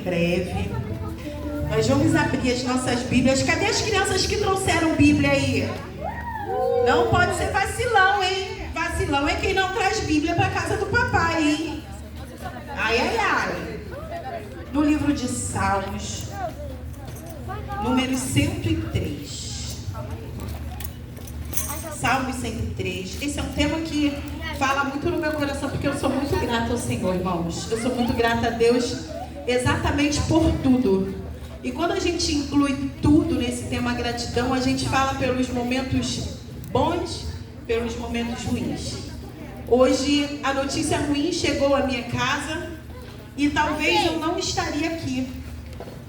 breve. Nós vamos abrir as nossas Bíblias. Cadê as crianças que trouxeram Bíblia aí? Não pode ser vacilão, hein? Vacilão é quem não traz Bíblia para casa do papai, hein? Ai, ai, ai. No livro de Salmos, número 103. Salmos 103. Esse é um tema que fala muito no meu coração, porque eu sou muito grata ao Senhor, irmãos. Eu sou muito grata a Deus exatamente por tudo. E quando a gente inclui tudo nesse tema gratidão, a gente fala pelos momentos bons, pelos momentos ruins. Hoje a notícia ruim chegou à minha casa e talvez eu não estaria aqui.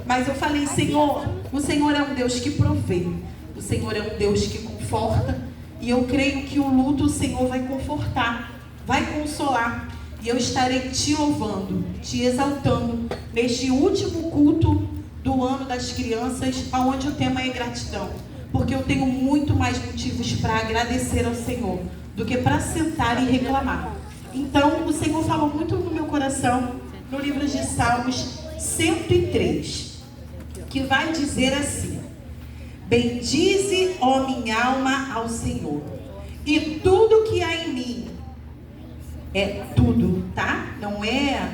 Mas eu falei, Senhor, o Senhor é um Deus que provê. O Senhor é um Deus que conforta. E eu creio que o luto o Senhor vai confortar, vai consolar. E eu estarei te louvando, te exaltando neste último culto do ano das crianças, onde o tema é gratidão. Porque eu tenho muito mais motivos para agradecer ao Senhor do que para sentar e reclamar. Então, o Senhor falou muito no meu coração, no livro de Salmos 103, que vai dizer assim: bendize, ó minha alma, ao Senhor, e tudo que há em mim, é tudo, tá? Não é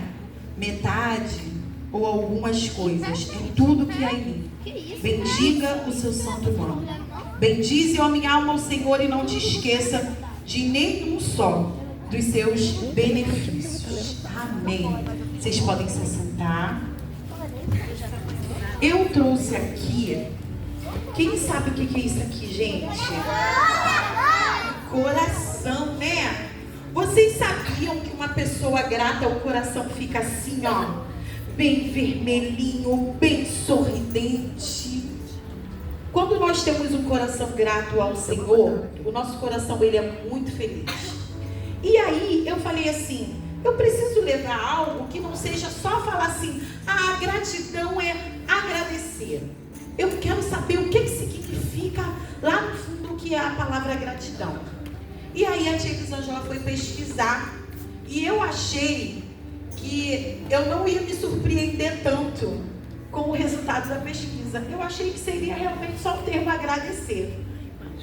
metade ou algumas coisas, é tudo que há em mim. Bendiga o seu santo nome. Bendize, ó minha alma, ao Senhor, e não te esqueça de nenhum só dos seus benefícios. Amém. Vocês podem se sentar. Eu trouxe aqui, quem sabe o que é isso aqui, gente? Coração, né? Vocês sabiam que uma pessoa grata, o coração fica assim, ó, bem vermelhinho, bem sorridente? Quando nós temos um coração grato ao Senhor, o nosso coração, ele é muito feliz. E aí, eu falei assim, eu preciso levar algo que não seja só falar assim, a gratidão é agradecer. Eu quero saber o que significa lá no fundo que é a palavra gratidão. E aí a tia Elisângela foi pesquisar e eu achei que eu não ia me surpreender tanto com o resultado da pesquisa. Eu achei que seria realmente só o termo agradecer,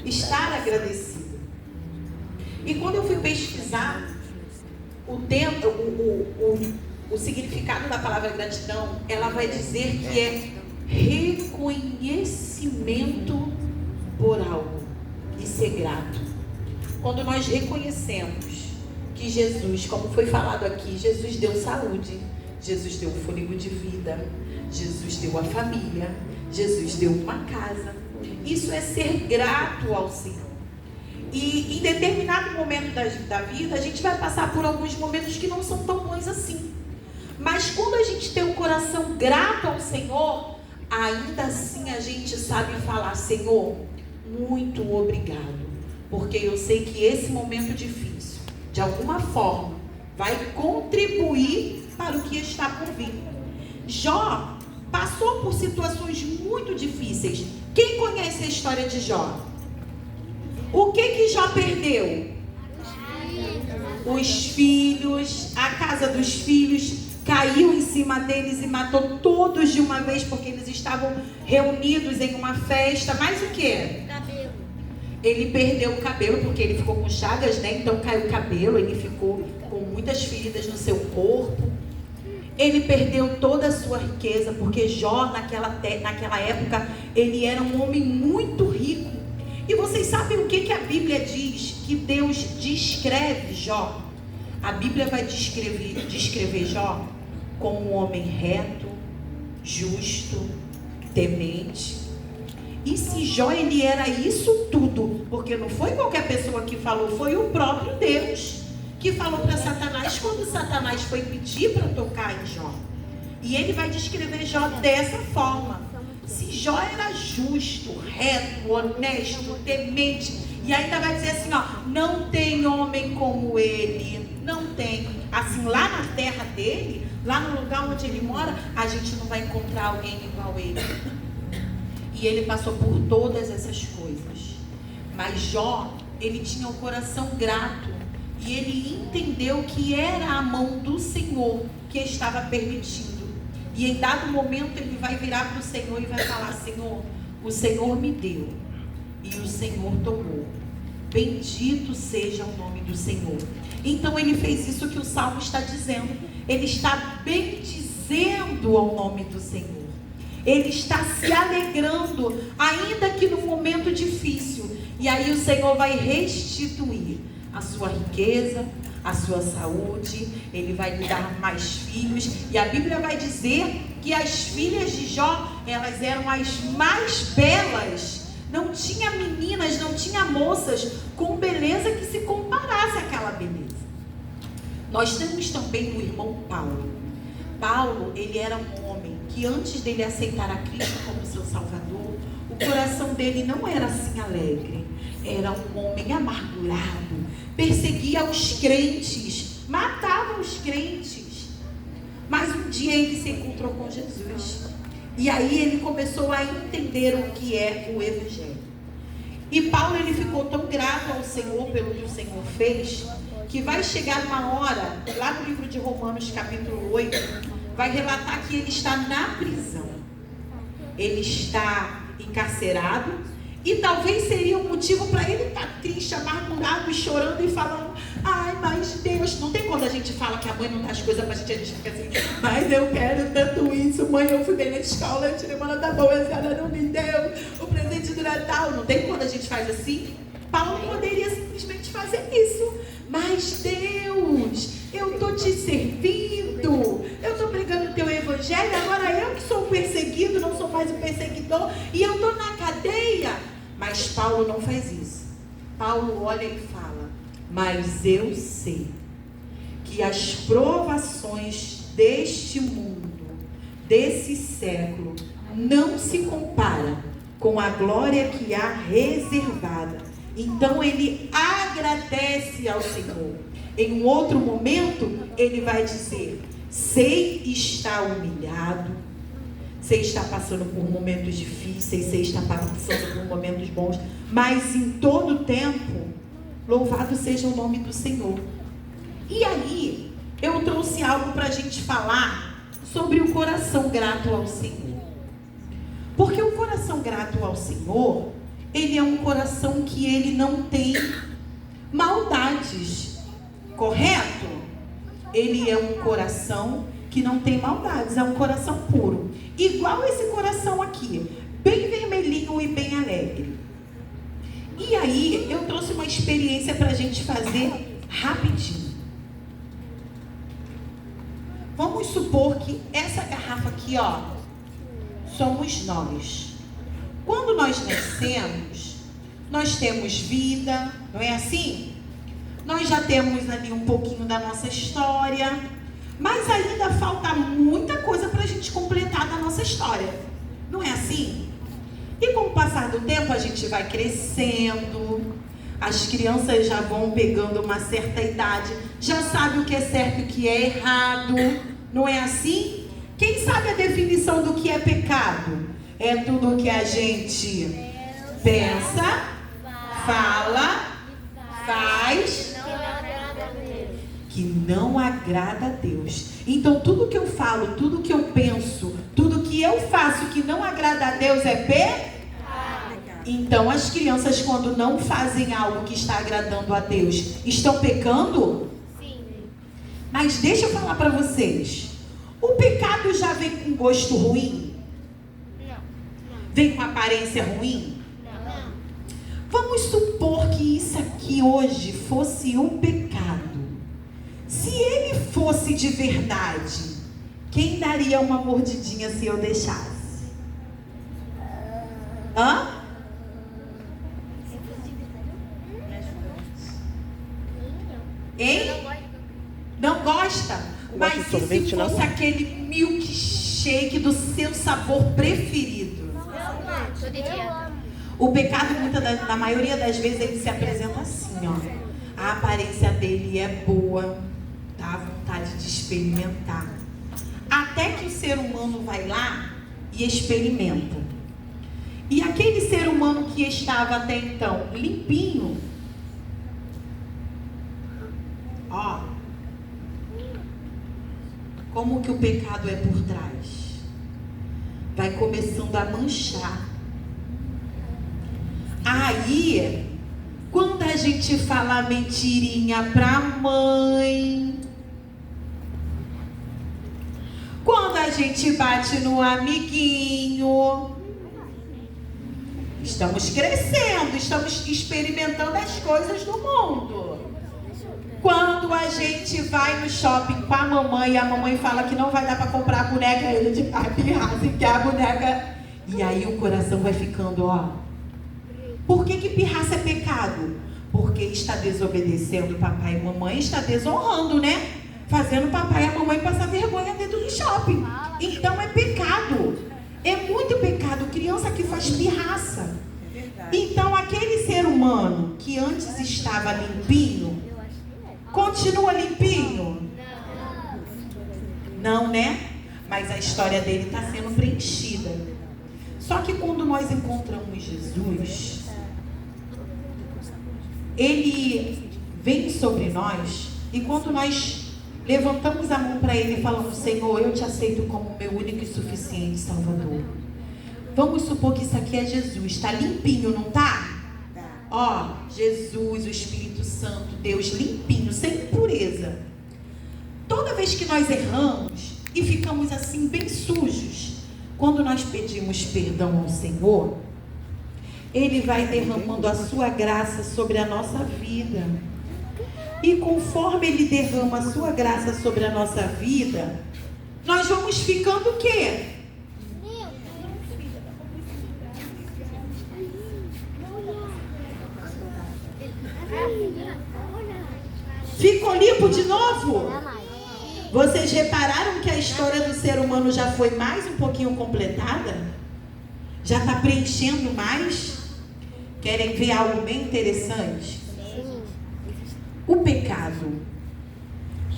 estar agradecido. E quando eu fui pesquisar o significado da palavra gratidão, ela vai dizer que é reconhecimento por algo e ser grato. Quando nós reconhecemos que Jesus, como foi falado aqui, Jesus deu saúde, Jesus deu fôlego de vida, Jesus deu a família, Jesus deu uma casa. Isso é ser grato ao Senhor. E em determinado momento da vida, a gente vai passar por alguns momentos que não são tão bons assim. Mas quando a gente tem um coração grato ao Senhor, ainda assim a gente sabe falar, Senhor, muito obrigado. Porque eu sei que esse momento difícil, de alguma forma, vai contribuir para o que está por vir. Jó passou por situações muito difíceis. Quem conhece a história de Jó? O que Jó perdeu? Os filhos, a casa dos filhos caiu em cima deles e matou todos de uma vez, porque eles estavam reunidos em uma festa. Mas o que? Cabelo. Ele perdeu o cabelo, porque ele ficou com chagas, né? Então caiu o cabelo, ele ficou com muitas feridas no seu corpo. Ele perdeu toda a sua riqueza, porque Jó, naquela época, ele era um homem muito rico. E vocês sabem o que a Bíblia diz? Que Deus descreve Jó. A Bíblia vai descrever Jó como um homem reto, justo, temente. E se Jó, ele era isso tudo, porque não foi qualquer pessoa que falou, foi o próprio Deus que falou para Satanás, quando Satanás foi pedir para tocar em Jó. E ele vai descrever Jó dessa forma. Se Jó era justo, reto, honesto, temente, e ainda vai dizer assim, ó, não tem homem como ele, não tem. Assim, lá na terra dele, lá no lugar onde ele mora, a gente não vai encontrar alguém igual ele. E ele passou por todas essas coisas. Mas Jó, ele tinha um coração grato. E ele entendeu que era a mão do Senhor que estava permitindo E em dado momento ele vai virar para o Senhor e vai falar: Senhor, o Senhor me deu e o Senhor tomou. Bendito seja o nome do Senhor. Então ele fez isso que o Salmo está dizendo. Ele está bendizendo ao nome do Senhor. Ele está se alegrando, ainda que no momento difícil. E aí o Senhor vai restituir a sua riqueza, a sua saúde. Ele vai lhe dar mais filhos. E a Bíblia vai dizer que as filhas de Jó, elas eram as mais belas. Não tinha meninas, não tinha moças com beleza que se comparasse àquela beleza. Nós temos também o irmão Paulo. Paulo, ele era um homem que antes dele aceitar a Cristo como seu Salvador, o coração dele não era assim alegre. Era um homem amargurado, perseguia os crentes, matava os crentes. Mas um dia ele se encontrou com Jesus. E aí ele começou a entender o que é o Evangelho. E Paulo, ele ficou tão grato ao Senhor pelo que o Senhor fez, que vai chegar uma hora, lá no livro de Romanos capítulo 8, vai relatar que ele está na prisão. Ele está encarcerado. E talvez seria um motivo para ele estar triste, amargurado, chorando e falando: ai, mas Deus, não tem quando a gente fala que a mãe não dá as coisas pra gente, a gente fica assim: mas eu quero tanto isso, mãe, eu fui bem na escola, eu tirei uma nota boa, a senhora não me deu o presente do Natal. Não tem quando a gente faz assim? Paulo poderia simplesmente fazer isso. Mas Deus, eu estou te servindo, eu estou pregando o teu evangelho, agora eu que sou o perseguido, não sou mais o perseguidor, e eu estou na cadeia. Mas Paulo não faz isso. Paulo olha e fala: mas eu sei que as provações deste mundo, desse século, não se compara com a glória que há reservada. Então ele agradece ao Senhor. Em um outro momento, ele vai dizer: sei estar humilhado, sei estar passando por momentos difíceis, sei estar passando por momentos bons, mas em todo tempo, louvado seja o nome do Senhor. E aí, eu trouxe algo para a gente falar sobre o coração grato ao Senhor. Porque o coração grato ao Senhor, ele é um coração que ele não tem maldades, correto? Ele é um coração que não tem maldades, é um coração puro. Igual esse coração aqui, bem vermelhinho e bem alegre. E aí, eu trouxe uma experiência para a gente fazer rapidinho. Vamos supor que essa garrafa aqui, ó, somos nós. Quando nós nascemos, nós temos vida, não é assim? Nós já temos ali um pouquinho da nossa história, mas ainda falta muita coisa para a gente completar da nossa história. Não é assim? E com o passar do tempo a gente vai crescendo, as crianças já vão pegando uma certa idade, já sabe o que é certo e o que é errado. Não é assim? Quem sabe a definição do que é pecado? É tudo o que a gente pensa, fala, faz, que não agrada a Deus. Então tudo que eu falo, tudo que eu penso, tudo que eu faço que não agrada a Deus é pecado. Então as crianças, quando não fazem algo que está agradando a Deus, estão pecando? Sim. Mas deixa eu falar para vocês, o pecado já vem com gosto ruim? Não. Vem com aparência ruim? Não. Vamos supor que isso aqui hoje fosse um pecado. Se ele fosse de verdade, quem daria uma mordidinha se eu deixasse? Hã? Hein? Não gosta? Mas e se fosse aquele milkshake do seu sabor preferido? O pecado, na maioria das vezes, ele se apresenta assim, ó. A aparência dele é boa, dá vontade de experimentar. Até que o ser humano vai lá e experimenta. E aquele ser humano que estava até então limpinho, ó, como que o pecado é por trás. vai começando a manchar. Aí, quando a gente fala mentirinha pra mãe, quando a gente bate no amiguinho, estamos crescendo, estamos experimentando as coisas do mundo. Quando a gente vai no shopping com a mamãe e a mamãe fala que não vai dar para comprar a boneca, ele de pirraça e quer a boneca. E aí o coração vai ficando, ó. Por que pirraça é pecado? Porque está desobedecendo papai e mamãe, está desonrando, né? Fazendo papai e a mamãe passar vergonha dentro do shopping. Então é pecado. É muito pecado. Criança que faz pirraça. Então aquele ser humano que antes estava limpinho, continua limpinho? Não, né? Mas a história dele está sendo preenchida. Só que quando nós encontramos Jesus, ele vem sobre nós, e quando nós levantamos a mão para ele e falamos: Senhor, eu te aceito como meu único e suficiente Salvador. Vamos supor que isso aqui é Jesus, está limpinho, não está? Ó, Jesus, o Espírito Santo, Deus limpinho, sem impureza. Toda vez que nós erramos e ficamos assim bem sujos, quando nós pedimos perdão ao Senhor, Ele vai derramando a sua graça sobre a nossa vida. E conforme Ele derrama a sua graça sobre a nossa vida, nós vamos ficando o quê? Ficou limpo de novo? Vocês repararam que a história do ser humano já foi mais um pouquinho completada? Já está preenchendo mais? Querem ver algo bem interessante? O pecado,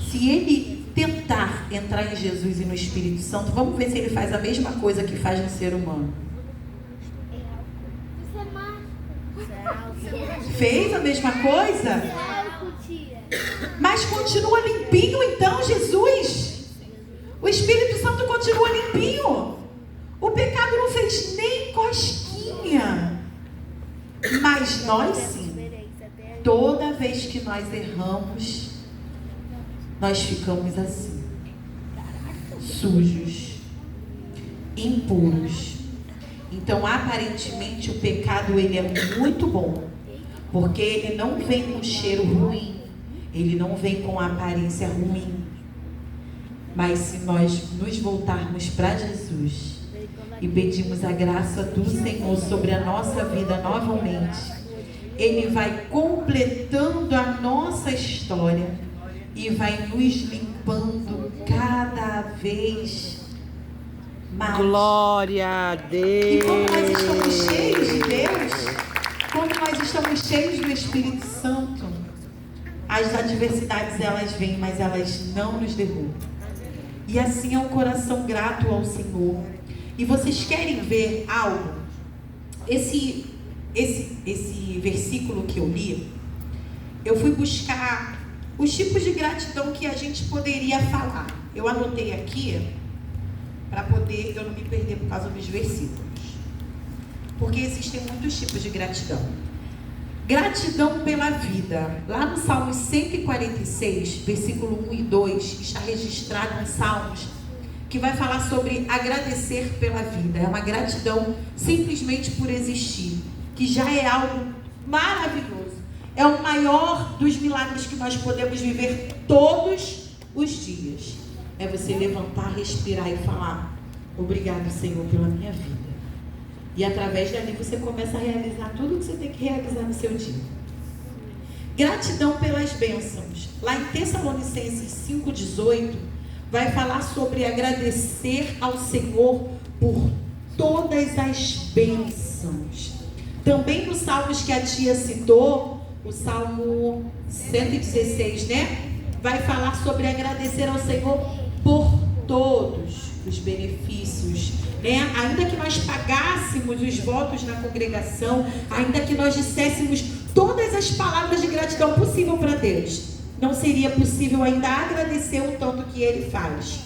se ele tentar entrar em Jesus e no Espírito Santo, vamos ver se ele faz a mesma coisa que faz no ser humano. Fez a mesma coisa? Mas continua limpinho então, Jesus? O Espírito Santo continua limpinho. O pecado não fez nem cosquinha. Mas nós sim. Toda vez que nós erramos, nós ficamos assim, sujos, impuros. Então, aparentemente, o pecado ele é muito bom, porque ele não vem com cheiro ruim, ele não vem com aparência ruim. Mas se nós nos voltarmos para Jesus e pedimos a graça do Senhor sobre a nossa vida novamente, Ele vai completando a nossa história e vai nos limpando cada vez mais. Glória a Deus! E quando nós estamos cheios de Deus, quando nós estamos cheios do Espírito Santo, as adversidades elas vêm, mas elas não nos derrubam. E assim é um coração grato ao Senhor. E vocês querem ver algo? Esse versículo que eu li, eu fui buscar os tipos de gratidão que a gente poderia falar. Eu anotei aqui para poder eu não me perder por causa dos versículos. Porque existem muitos tipos de gratidão. Gratidão pela vida. Lá no Salmo 146, versículo 1 e 2, está registrado um Salmos que vai falar sobre agradecer pela vida. É uma gratidão simplesmente por existir, que já é algo maravilhoso. É o maior dos milagres que nós podemos viver todos os dias. É você levantar, respirar e falar: obrigado, Senhor, pela minha vida. E através dali você começa a realizar tudo o que você tem que realizar no seu dia. Gratidão pelas bênçãos. Lá em Tessalonicenses 5,18, vai falar sobre agradecer ao Senhor por todas as bênçãos. Também nos salmos que a tia citou, o Salmo 116, né? Vai falar sobre agradecer ao Senhor por todos os benefícios, né? Ainda que nós pagássemos os votos na congregação, ainda que nós disséssemos todas as palavras de gratidão possível para Deus, não seria possível ainda agradecer o tanto que Ele faz.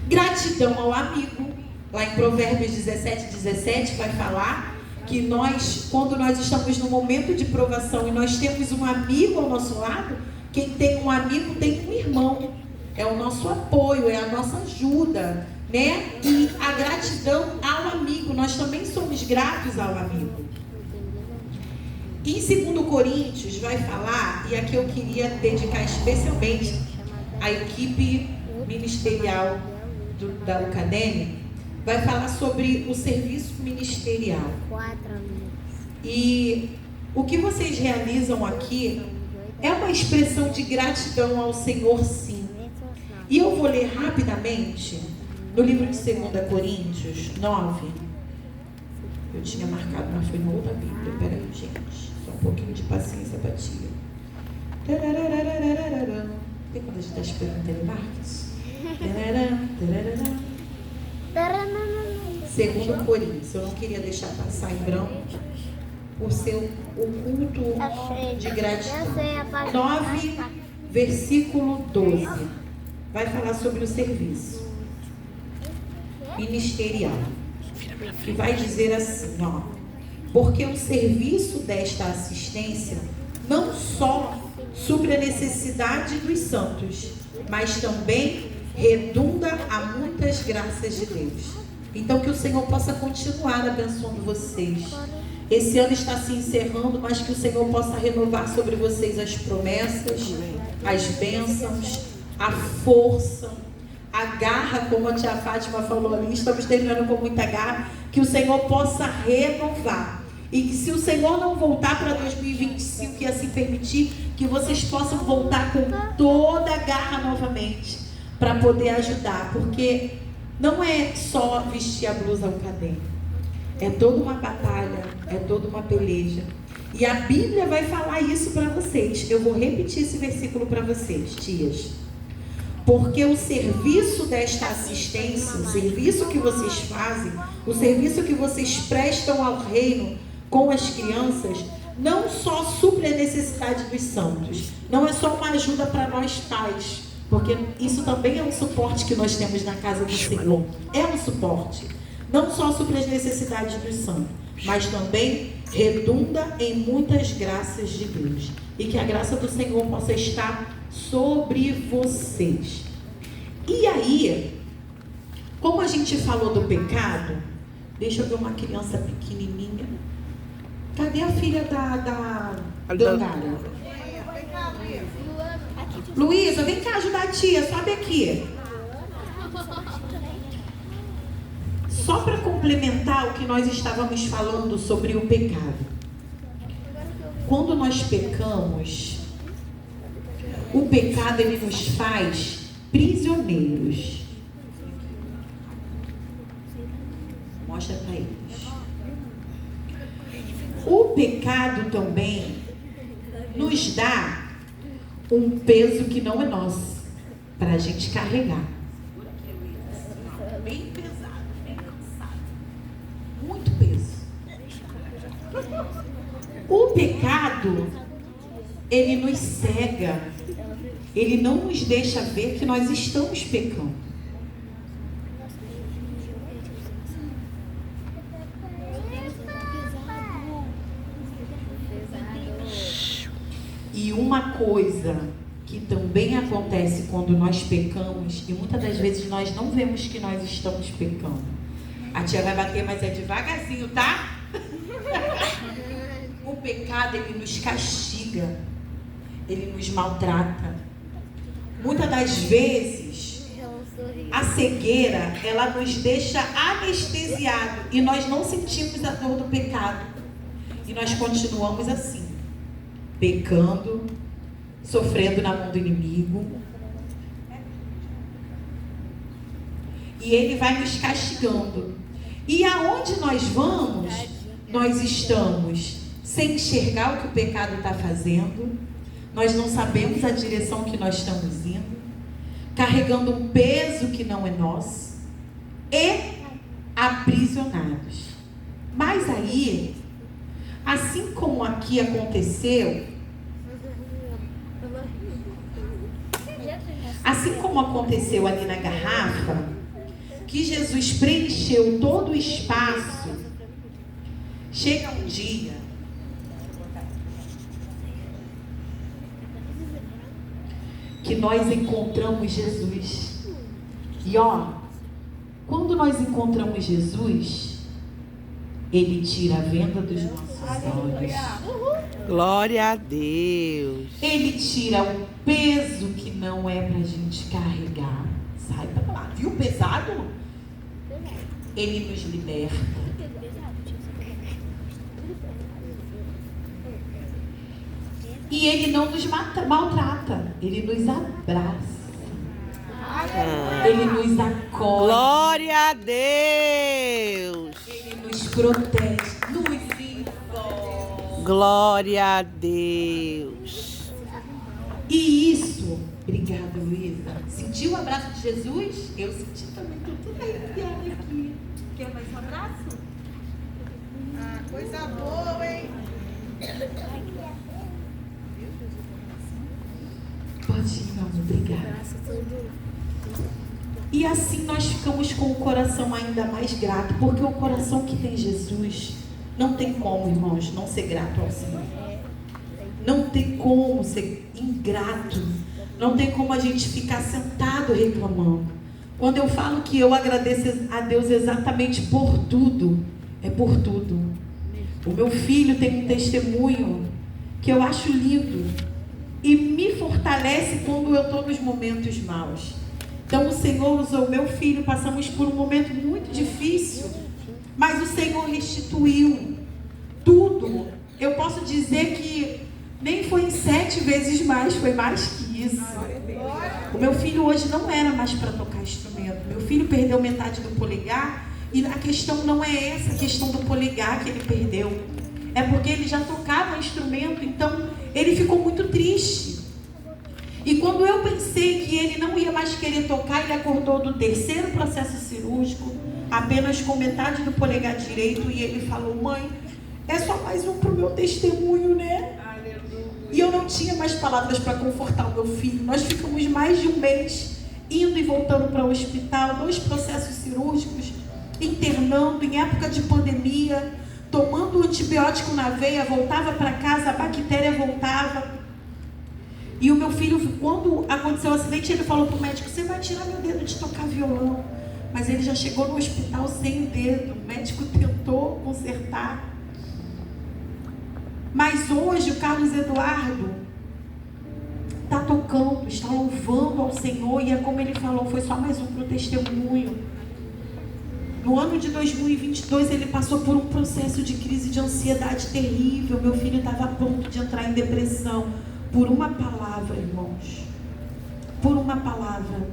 Gratidão ao amigo. Lá em Provérbios 17 vai falar que nós, quando nós estamos no momento de provação e nós temos um amigo ao nosso lado, quem tem um amigo tem um irmão. É o nosso apoio, é a nossa ajuda, né? E a gratidão ao amigo, nós também somos gratos ao amigo. Em 2 Coríntios vai falar, e aqui eu queria dedicar especialmente à equipe ministerial da Ucademy, vai falar sobre o serviço ministerial. E o que vocês realizam aqui é uma expressão de gratidão ao Senhor, sim. E eu vou ler rapidamente no livro de 2 Coríntios 9. Eu tinha marcado, mas foi na outra Bíblia. Peraí, gente. Só um pouquinho de paciência para tia. Tem quando a gente está esperando telemarketing? 2 Coríntios. Eu não queria deixar passar em branco o culto de gratidão. 9, versículo 12. Vai falar sobre o serviço ministerial. Que vai dizer assim, ó. Porque o serviço desta assistência não só supre a necessidade dos santos, mas também redunda a muitas graças de Deus. Então que o Senhor possa continuar abençoando vocês. Esse ano está se encerrando, mas que o Senhor possa renovar sobre vocês as promessas, as bênçãos, a força, a garra, como a tia Fátima falou ali, estamos terminando com muita garra, que o Senhor possa renovar. E que se o Senhor não voltar para 2025 e assim permitir, que vocês possam voltar com toda a garra novamente, para poder ajudar, porque não é só vestir a blusa Ucademy, é toda uma batalha, é toda uma peleja. E a Bíblia vai falar isso para vocês. Eu vou repetir esse versículo para vocês, tias. Porque o serviço desta assistência, o serviço que vocês fazem, o serviço que vocês prestam ao reino com as crianças, não só supre a necessidade dos santos, não é só uma ajuda para nós pais, porque isso também é um suporte que nós temos na casa do Senhor. É um suporte. Não só supre as necessidades dos santos, mas também redunda em muitas graças de Deus. E que a graça do Senhor possa estar sobre vocês. E aí, como a gente falou do pecado, deixa eu ver uma criança pequenininha. Cadê a filha da Dandara? Luísa, vem cá ajudar a tia, sobe aqui. Só para complementar o que nós estávamos falando sobre o pecado. Quando nós pecamos, o pecado ele nos faz prisioneiros. Mostra para eles. O pecado também nos dá um peso que não é nosso, para a gente carregar. Bem pesado, bem cansado. Muito peso. O pecado, ele nos cega. Ele não nos deixa ver que nós estamos pecando. E uma coisa que também acontece quando nós pecamos, e muitas das vezes nós não vemos que nós estamos pecando. A tia vai bater, mas é devagarzinho, tá? O pecado, ele nos castiga, ele nos maltrata. Muitas das vezes, a cegueira, ela nos deixa anestesiados e nós não sentimos a dor do pecado. E nós continuamos assim, pecando, sofrendo na mão do inimigo. E ele vai nos castigando. E aonde nós vamos, nós estamos sem enxergar o que o pecado está fazendo. Nós não sabemos a direção que nós estamos indo. Carregando um peso que não é nosso. E aprisionados. Mas aí, assim como aqui aconteceu, assim como aconteceu ali na garrafa, que Jesus preencheu todo o espaço, chega um dia que nós encontramos Jesus. E quando nós encontramos Jesus, Ele tira a venda dos nossos olhos. Glória a Deus. Ele tira o peso que não é pra gente carregar. Sai pra lá. Viu pesado? Ele nos liberta. E Ele não nos maltrata. Ele nos abraça. Ele nos acolhe. Glória a Deus. Ele nos protege. Nos envolve. Glória a Deus. E isso, obrigada, Luísa. Sentiu o abraço de Jesus? Eu senti também, estou toda arrepiada aqui. Quer mais um abraço? Coisa boa, hein? Pode ir, não, obrigada. E assim nós ficamos com o coração ainda mais grato, porque o coração que tem Jesus, não tem como, irmãos, não ser grato ao Senhor. Não tem como ser ingrato. Não tem como a gente ficar sentado reclamando. Quando eu falo que eu agradeço a Deus exatamente por tudo, é por tudo. O meu filho tem um testemunho que eu acho lindo e me fortalece quando eu estou nos momentos maus. Então o Senhor usou meu filho, passamos por um momento muito difícil, mas o Senhor restituiu tudo. Eu posso dizer que nem foi 7 vezes mais, foi mais que isso. O meu filho hoje não era mais para tocar instrumento. Meu filho perdeu metade do polegar e a questão não é essa, a questão do polegar que ele perdeu. É porque ele já tocava instrumento, então ele ficou muito triste. E quando eu pensei que ele não ia mais querer tocar, ele acordou do 3º processo cirúrgico, apenas com metade do polegar direito, e ele falou: mãe, é só mais um para o meu testemunho, né? E eu não tinha mais palavras para confortar o meu filho. Nós ficamos mais de um mês indo e voltando para o hospital, 2 processos cirúrgicos, internando em época de pandemia, tomando antibiótico na veia, voltava para casa, a bactéria voltava. E o meu filho, quando aconteceu o acidente, ele falou para o médico: você vai tirar meu dedo de tocar violão. Mas ele já chegou no hospital sem o dedo. O médico tentou consertar. Mas hoje o Carlos Eduardo está tocando, está louvando ao Senhor. E é como ele falou, foi só mais um para o testemunho. No ano de 2022 ele passou por um processo de crise de ansiedade terrível. Meu filho estava a ponto de entrar em depressão. Por uma palavra, irmãos. Por uma palavra.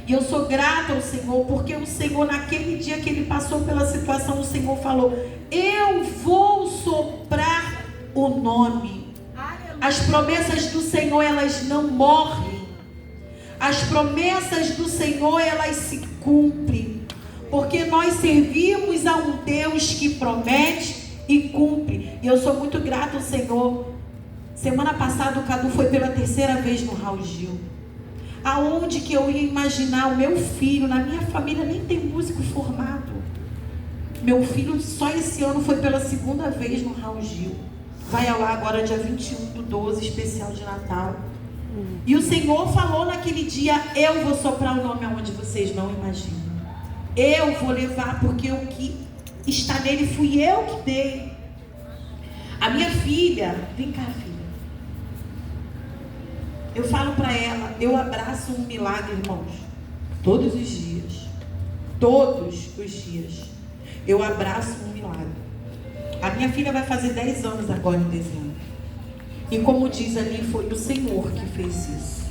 E eu sou grata ao Senhor, porque o Senhor, naquele dia que ele passou pela situação, o Senhor falou: eu vou soprar o nome. As promessas do Senhor, elas não morrem. As promessas do Senhor, elas se cumprem. Porque nós servimos a um Deus que promete e cumpre. E eu sou muito grata ao Senhor. Semana passada o Cadu foi pela 3ª vez no Raul Gil. Aonde que eu ia imaginar o meu filho? Na minha família nem tem músico formado. Meu filho só esse ano foi pela 2ª vez no Raul Gil. Vai ao ar agora dia 21/12, especial de Natal. E o Senhor falou naquele dia: eu vou soprar o nome aonde vocês não imaginam. Eu vou levar, porque o que está nele fui eu que dei. A minha filha, vem cá, filha. Eu falo para ela, eu abraço um milagre, irmãos. Todos os dias. Todos os dias. Eu abraço um milagre. A minha filha vai fazer 10 anos agora em dezembro. E como diz ali, foi o Senhor que fez isso.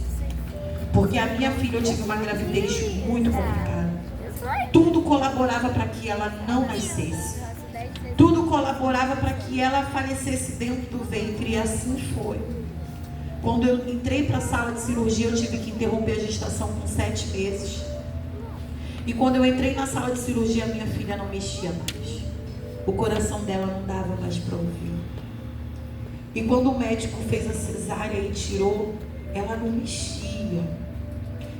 Porque a minha filha, eu tive uma gravidez muito complicada. Tudo colaborava para que ela não nascesse. Tudo colaborava para que ela falecesse dentro do ventre. E assim foi. Quando eu entrei para a sala de cirurgia, eu tive que interromper a gestação com 7 meses. E quando eu entrei na sala de cirurgia, minha filha não mexia mais. O coração dela não dava mais para ouvir. E quando o médico fez a cesárea e tirou, ela não mexia.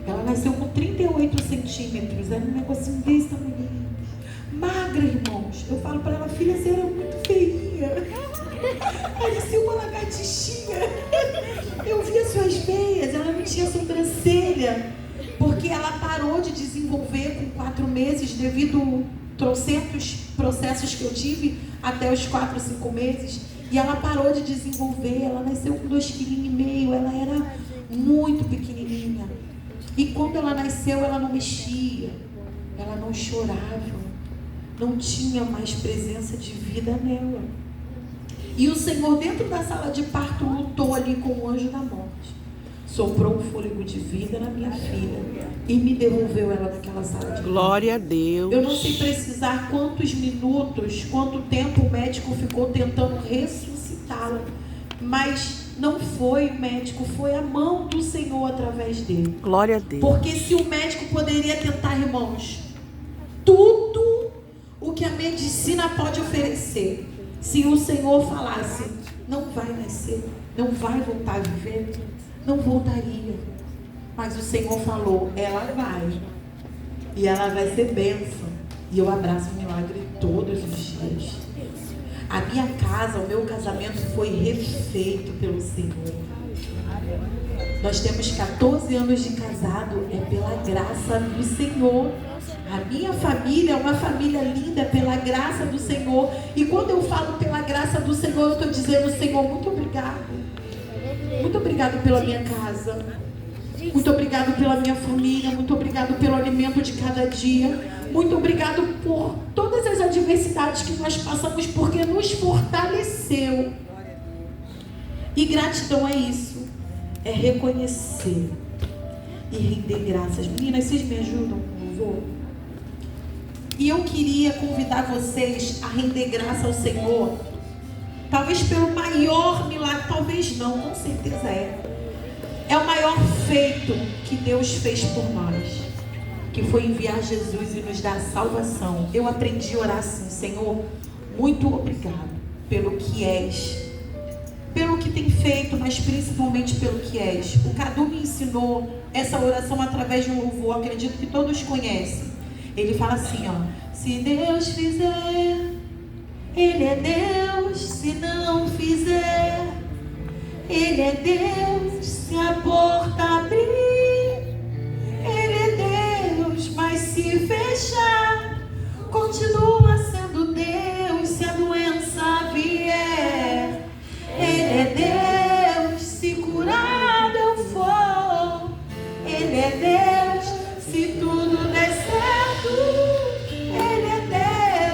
Ela nasceu com 38 centímetros. Era um negocinho desse tamanho. Magra, irmãos. Eu falo para ela, filha, você era muito feinha. Parecia uma lagartixinha. Eu vi as suas veias. Ela não tinha sobrancelha. Porque ela parou de desenvolver com 4 meses devido a trocentos processos que eu tive até os 4, 5 meses. E ela parou de desenvolver. Ela nasceu com 2,5 kg. Ela era muito pequenininha. E quando ela nasceu, ela não mexia. Ela não chorava. Não tinha mais presença de vida nela. E o Senhor, dentro da sala de parto, lutou ali com o anjo da morte. Soprou um fôlego de vida na minha filha e me devolveu ela naquela sala de parto. Glória a Deus. Eu não sei precisar quantos minutos, quanto tempo o médico ficou tentando ressuscitá-la. Mas não foi o médico, foi a mão do Senhor através dele. Glória a Deus. Porque se o médico poderia tentar, irmãos, tudo o que a medicina pode oferecer, se o Senhor falasse, não vai nascer, não vai voltar a viver, não voltaria. Mas o Senhor falou, ela vai. E ela vai ser bênção. E eu abraço o milagre todos os dias. A minha casa, o meu casamento foi refeito pelo Senhor. Nós temos 14 anos de casado, é pela graça do Senhor. A minha família é uma família linda pela graça do Senhor. E quando eu falo pela graça do Senhor, eu estou dizendo, Senhor, muito obrigado. Muito obrigado pela minha casa. Muito obrigado pela minha família. Muito obrigado pelo alimento de cada dia. Muito obrigado por todas as adversidades que nós passamos, porque nos fortaleceu. E gratidão é isso. É reconhecer e render graças. Meninas, vocês me ajudam com louvor? E eu queria convidar vocês a render graça ao Senhor. Talvez pelo maior milagre, talvez não, com certeza é. É o maior feito que Deus fez por nós, que foi enviar Jesus e nos dar a salvação. Eu aprendi a orar assim, Senhor, muito obrigado pelo que és, pelo que tem feito, mas principalmente pelo que és. O Cadu me ensinou essa oração através de um louvor, acredito que todos conhecem. Ele fala assim, ó, se Deus fizer, Ele é Deus, se não fizer, Ele é Deus, se a porta abrir, Ele é Deus, mas se fechar, continua sendo Deus, se a doença vier, Ele é Deus, se curado eu for, Ele é Deus, se tudo der certo, Ele é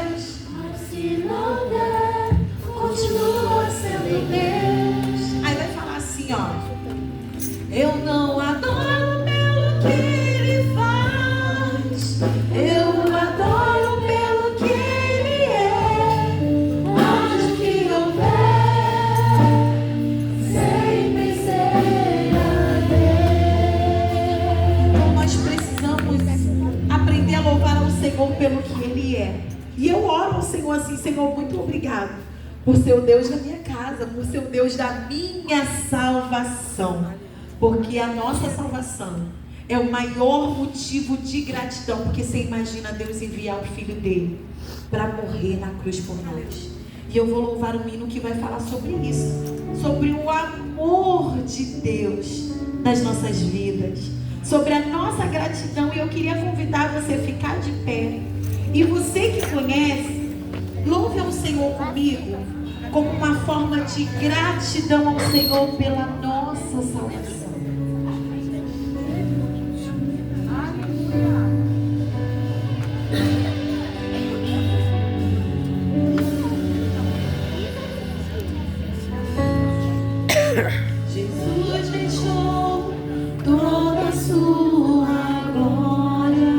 Deus, mas se não der, continua sendo Deus. Aí vai falar assim, ó, eu não adoro pelo que Ele faz, eu adoro pelo que Ele é, onde que houver, sempre será Deus. Então nós precisamos aprender a louvar ao Senhor pelo que Ele é. E eu oro ao Senhor assim, Senhor, muito obrigado por ser o Deus da minha casa, por ser o Deus da minha salvação. Porque a nossa salvação é o maior motivo de gratidão. Porque você imagina Deus enviar o Filho dele para morrer na cruz por nós. E eu vou louvar um hino que vai falar sobre isso, sobre o amor de Deus nas nossas vidas, sobre a nossa gratidão. E eu queria convidar você a ficar de pé. E você que conhece, louve ao Senhor comigo, como uma forma de gratidão ao Senhor pela nossa salvação. Jesus deixou toda a sua glória,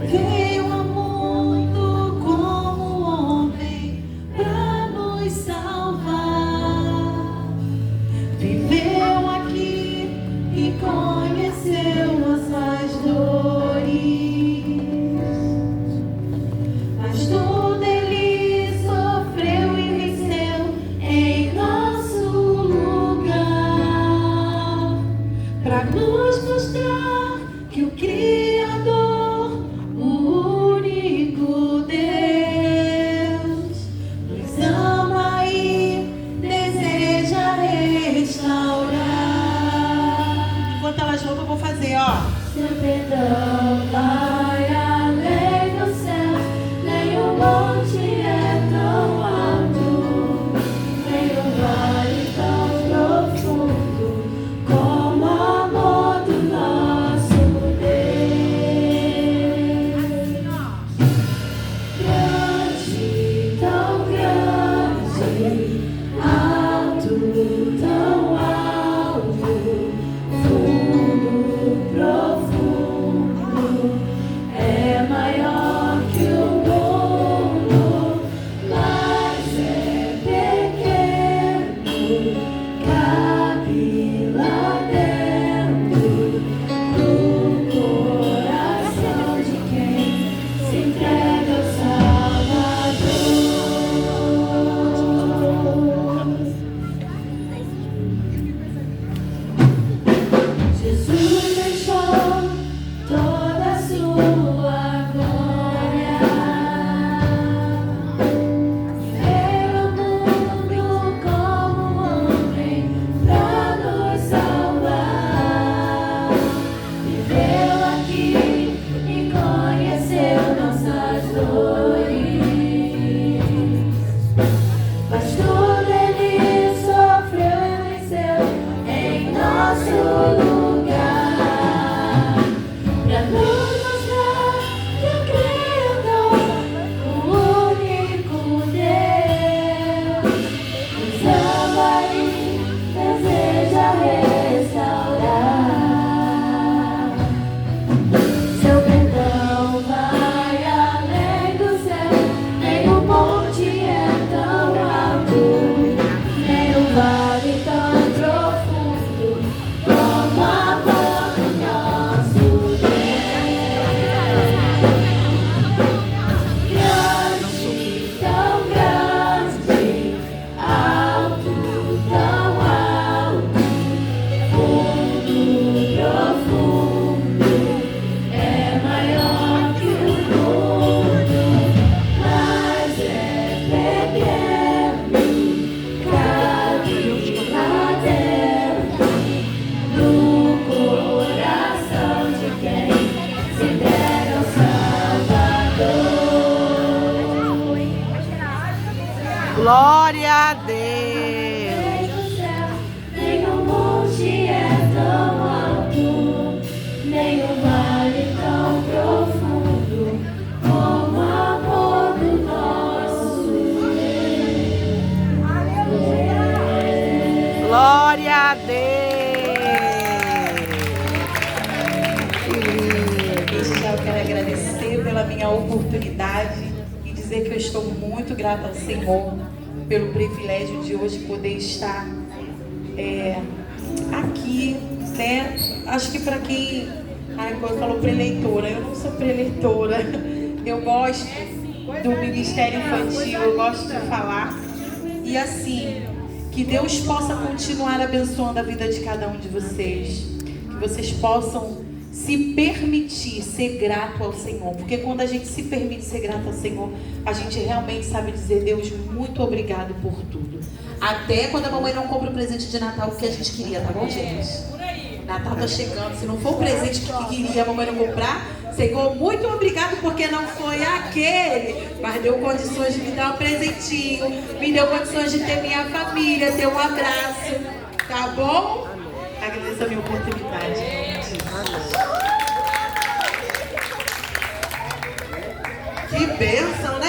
veio ao mundo como homem para nos salvar. Glória a Deus. Nem o monte é tão alto, nem o vale tão profundo, como o amor do nosso Deus. Glória a Deus. Desde já eu quero agradecer pela minha oportunidade e dizer que eu estou muito grata ao Senhor pelo privilégio de hoje poder estar aqui, né? Acho que para quem quando falou preleitora, eu não sou preleitora, eu gosto do ministério infantil, eu gosto de falar. E assim, que Deus possa continuar abençoando a vida de cada um de vocês, que vocês possam se permitir ser grato ao Senhor, porque quando a gente se permite ser grato ao Senhor, a gente realmente sabe dizer: Deus, muito obrigado por tudo. Até quando a mamãe não compra o presente de Natal que a gente queria, tá bom, gente? Natal tá chegando, se não for o presente que queria a mamãe não comprar, Senhor, muito obrigado, porque não foi aquele, mas deu condições de me dar um presentinho, me deu condições de ter minha família, ter um abraço, tá bom? Agradeço a minha oportunidade. Que bênção, né?